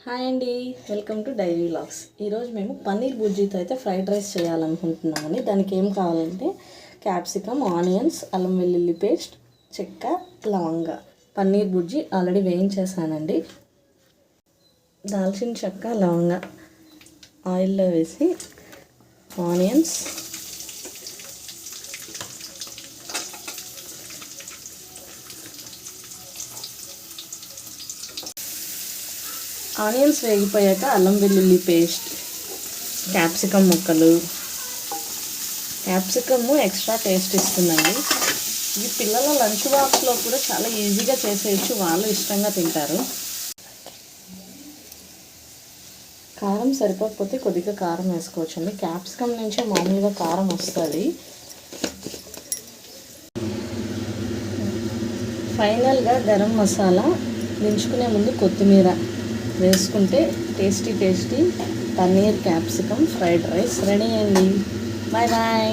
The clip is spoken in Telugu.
హాయ్ అండి, వెల్కమ్ టు డైరీ వ్లాగ్స్. ఈరోజు మేము పన్నీర్ బుర్జీతో అయితే ఫ్రైడ్ రైస్ చేయాలనుకుంటున్నామని. దానికి ఏం కావాలంటే క్యాప్సికమ్, ఆనియన్స్, అల్లం వెల్లుల్లి పేస్ట్, చెక్క, లవంగ. పన్నీర్ బుర్జీ ఆల్రెడీ వేయించేసానండి. దాల్చిన చెక్క, లవంగ ఆయిల్లో వేసి ఆనియన్స్, ఆనియన్స్ వేగిపోయాక అల్లం వెల్లుల్లి పేస్ట్, క్యాప్సికమ్ ముక్కలు. క్యాప్సికమ్ ఎక్స్ట్రా టేస్ట్ ఇస్తుందండి. ఇది పిల్లల లంచ్ బాక్స్లో కూడా చాలా ఈజీగా చేసేయచ్చు, వాళ్ళు ఇష్టంగా తింటారు. కారం సరిపోకపోతే కొద్దిగా కారం వేసుకోవచ్చండి. క్యాప్సికమ్ నుంచే మామూలుగా కారం వస్తుంది. ఫైనల్గా గరం మసాలా, దించుకునే ముందు కొత్తిమీర వేసుకుంటే tasty paneer capsicum fried rice ready అండి. Bye bye.